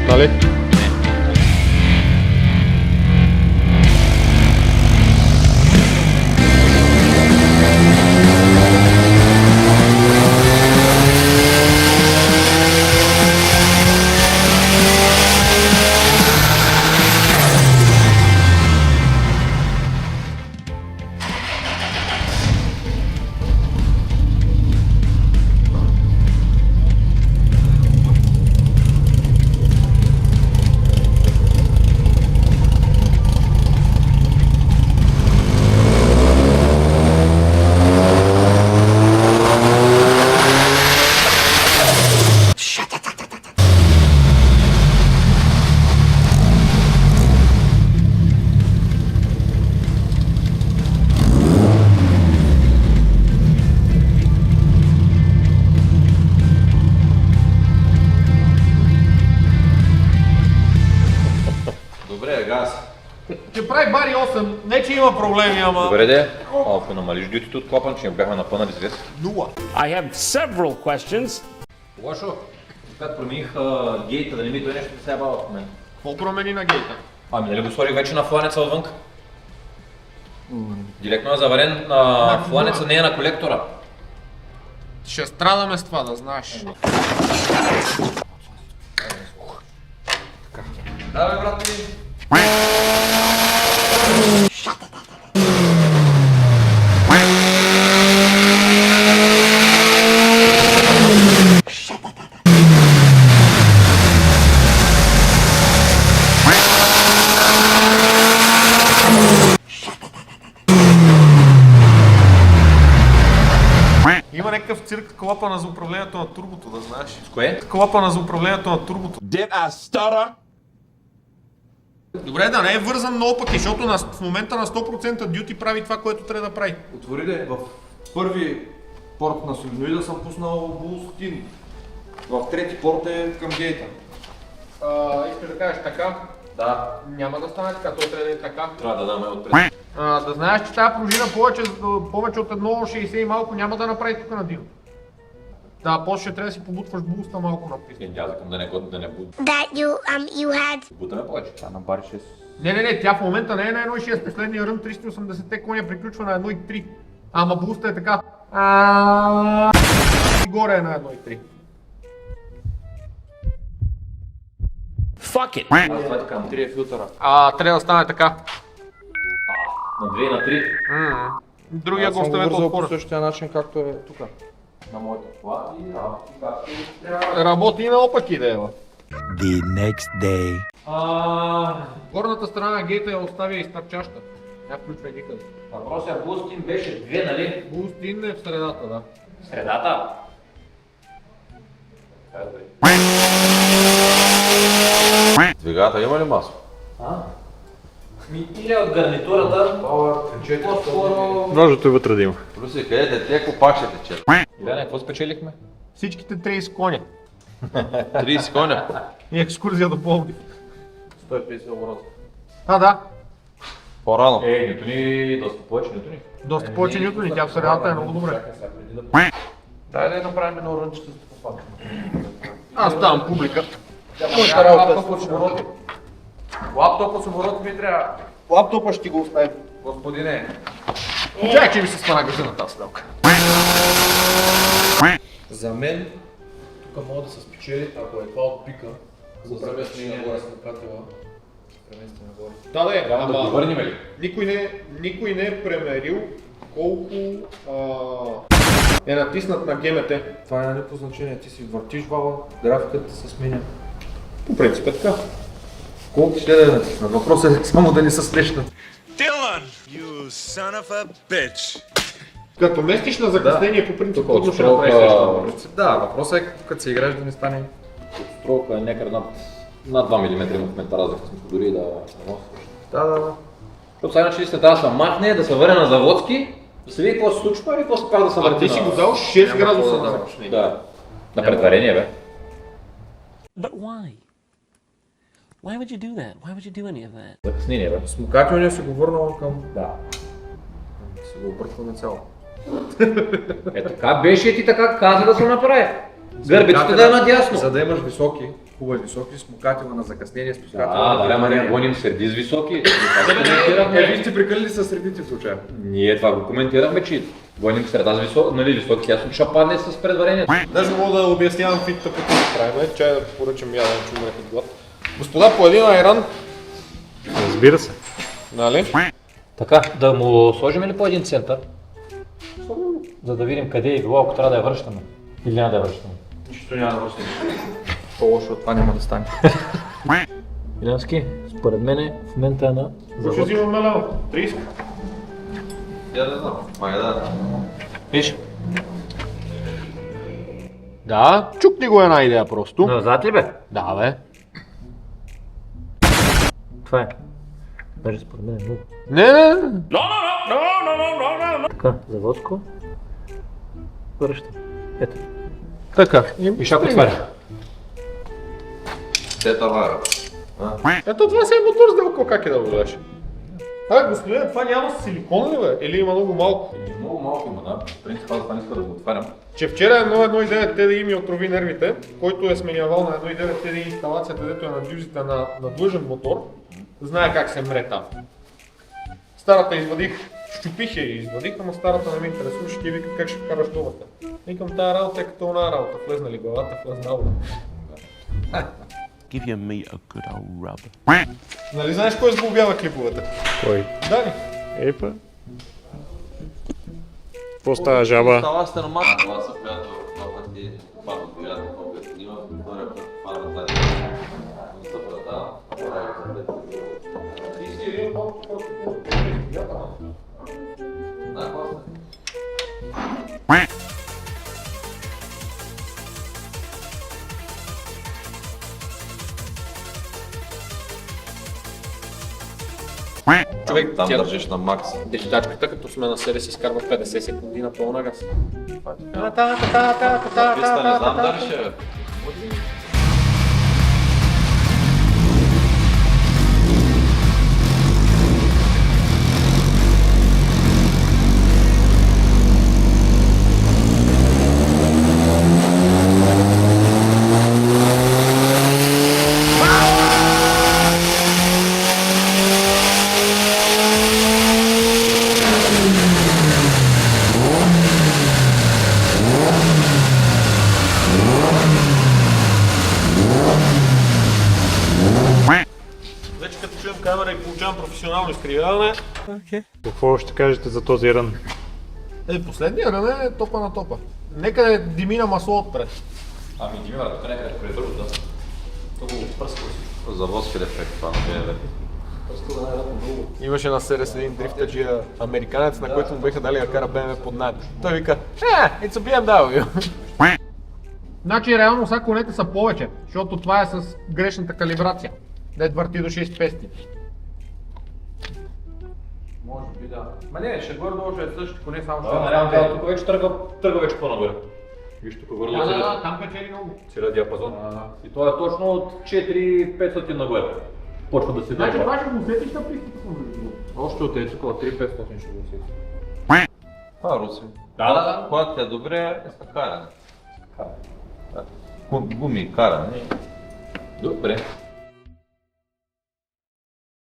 Нали? Добре, газ. Ще прави бари 8, не че има проблеми, ама... Добре де, ако намалиш дютите от клапан, че бяхме напънали с вес. 0. I have several questions. Лошо, когато промених гейта, да не ми той нещо не се ябава в мен. Какво промени на гейта? Ами нали го сложих вече на фланеца отвън? Директно е заварен на фланеца, не е на колектора. Ще страдаме с това, да знаеш. Да бе, брат ми. Има някакъв цирк с клапана за управлението на турбото, да знаеш. С кое? Клапана за управлението на турбото. Did I stutter? Добре, да не е вързан много пъти, защото в момента на 100% дюти прави това, което трябва да прави. Отвори ли, в първи порт на солиноида съм пуснал булстин. В трети порт е към гейта. Искаш да кажеш така? Да. Няма да стане така, той трябва да е така. Трябва да даме отпред. Да знаеш, че тази пружина повече от 1,60 и малко няма да направи тук на дил. Да, после ще трябва да си побутваш буста малко напред. Аз викам да не буд. That you had. Бутаме повече. Да, на бари 6. Не, тя в момента не е на 1,6, последния рън 380 коня приключва на 1,3. Ама буста е така. Горе е на 1,3. Fuck it. Аз това така, на 3 е филтъра. Трябва да стане така. На 2 и на 3. Другия Аз го съм го оставете вързал по отпора. същия начин, както е тук. На моята кола и работи както трябва. Работи и наопаки да е. The next day. Горната страна на гейта я оставя изтърчаща. Тя включва никъде. Въпросът е Бустин беше 2, нали? Бустин е в средата, да. Средата. Двигател има ли масло? Или от гарнитурата. По-скоро... Ножето и вътре да има. Плюси, къде текло пак ще тече. Иляне, какво спечелихме? Всичките 30 коня. 30 коня. И екскурзия до Пловдив. 150 оборота. Да. По-рано. Нютони, доста повече нютони. Доста повече нютони, тя в средата е много добре. Дай да я направим едно рънче с попака. Аз ставам публика. Моята работа с обороти. Лаптопа с обороти ми трябва. Лаптопа ще ти го оставим. Господине. Чакай, че ми се спана газа на тази селка. За мен, тук мога да се спечели, ако е това от пика, за преместване нагоре с накатела. Преместване нагоре. Да, Да го върнем ли? никой не е премерил колко е натиснат на ГМТ. Това няма никакво значение, ти си въртиш вала, графиката се сменя. По принцип е така. Колко ще да я натиснат? Въпросът е само да не се срещнат. Dylan, you son of a bitch. Като местиш на закъснение, по принцип, Тук от трудно ще направиш стрелка... нещо. Да, въпросът е като се играеш да не стане. Стрелка е някъде над 2 мм има в момента разлика, смисъл дори да носиш. Да. Защото сега иначе листата трябва да се махне, да се върне на заводски, да се види какво се случва или после пак да се върти Ти си на... го дал 6 градуса на закъснение. Да. На претварение, бе. But why? Why would you do that? Why would you do any of that? Закъснение, бе. Смукателният си го върнал към... Да. Си го объркваме цяло. Е така беше и ти така каза да се направи. Гърбиците да е надясно. За да имаш високи, Хубави високи смукатива на закъснение, спускатива. Да, ама не гоним среди с високи. Вие сте прекалили с средите в случая. Ние това го коментирахме, че гоним среда с високи, нали, високи, ясно, че падне с предварението. Даже мога да обяснявам фитата, които да правим. Чай да поръчам яден, че умрях от глад. Господа, по един айран. Разбира се. Нали? Така, да му сложим ли по един център? За да видим къде е било, ако трябва да я връщаме. Или няма да я връщаме. Нищо няма да вършим. По-лошо от това няма да стане. Илянски, според мен в момента е на Ще взимаме лево. 30. Я да знам, май да. Виж. Да, чукни го една идея просто. Назад ли бе? Да, бе. Това е. Даже според мен е много. Не. Така, заводско. Връщам. Ето. Така. И шак отваря. Ето това си е мотор сделка, как е да го гледаш? Господин, това няма силикон ли бе? Или има много малко? Много малко има, да. В принцип, аз това не иска да го отварям. Че вчера 1.1.9 TDI ми отрови нервите, който е сменявал на 1.9 TDI инсталацията, дето е на дюзите на длъжен мотор, знае как се мре там. Старата извадих, щупих я и извадих, ама старата не ме интересуваше, ти вика как ще караш новата. Викам, тая работа е като она работа, влезна ли главата, влезна работа. Give your meat a good old rub. Нали знаеш кой сглобява клиповете? Кой? Дани. Епа. Какво става, жаба? Става стеномат. Това са която два пъти парно приятел, колкото има, втория път парно тази. Не се продава. Ти си един малко Да, после. човек, Там тя държиш на макс. дечитачката, като сме на себе си, изкарва 50 секунди на пълна газ. Писта не знам дали ще е. Вече като чуем камера и получавам професионално изкривяване. Какво ще кажете за този рън? Последния рън е топа на топа. Нека да дими на масло отпред. Ами дими, брат, тук някъде пред другото. Това го пръсква си. Заводски дефект, това не е лепи. Имаше на серес един дрифтаджия американец, на който му биха дали да кара BMW под найем. Той вика, it's a BMW. Значи реално сега конете са повече, защото това е с грешната калибрация. Дед върти до 6500. Може би да. Ма не, ще горе-долу ще е същото коне, само ще... Да, тук вече тръгва вече по-нагоре. Виж тук горе-долу Да, там печели много. целият диапазон. И то е точно от 4500 нагоре. Почва да се Значи дърпа. това ще го усетиш на пристъпа. Още от тези около 3500 ще го усетиш. Това Руси. Да. Когато е добре, е с каране. Гуми каране. Добре.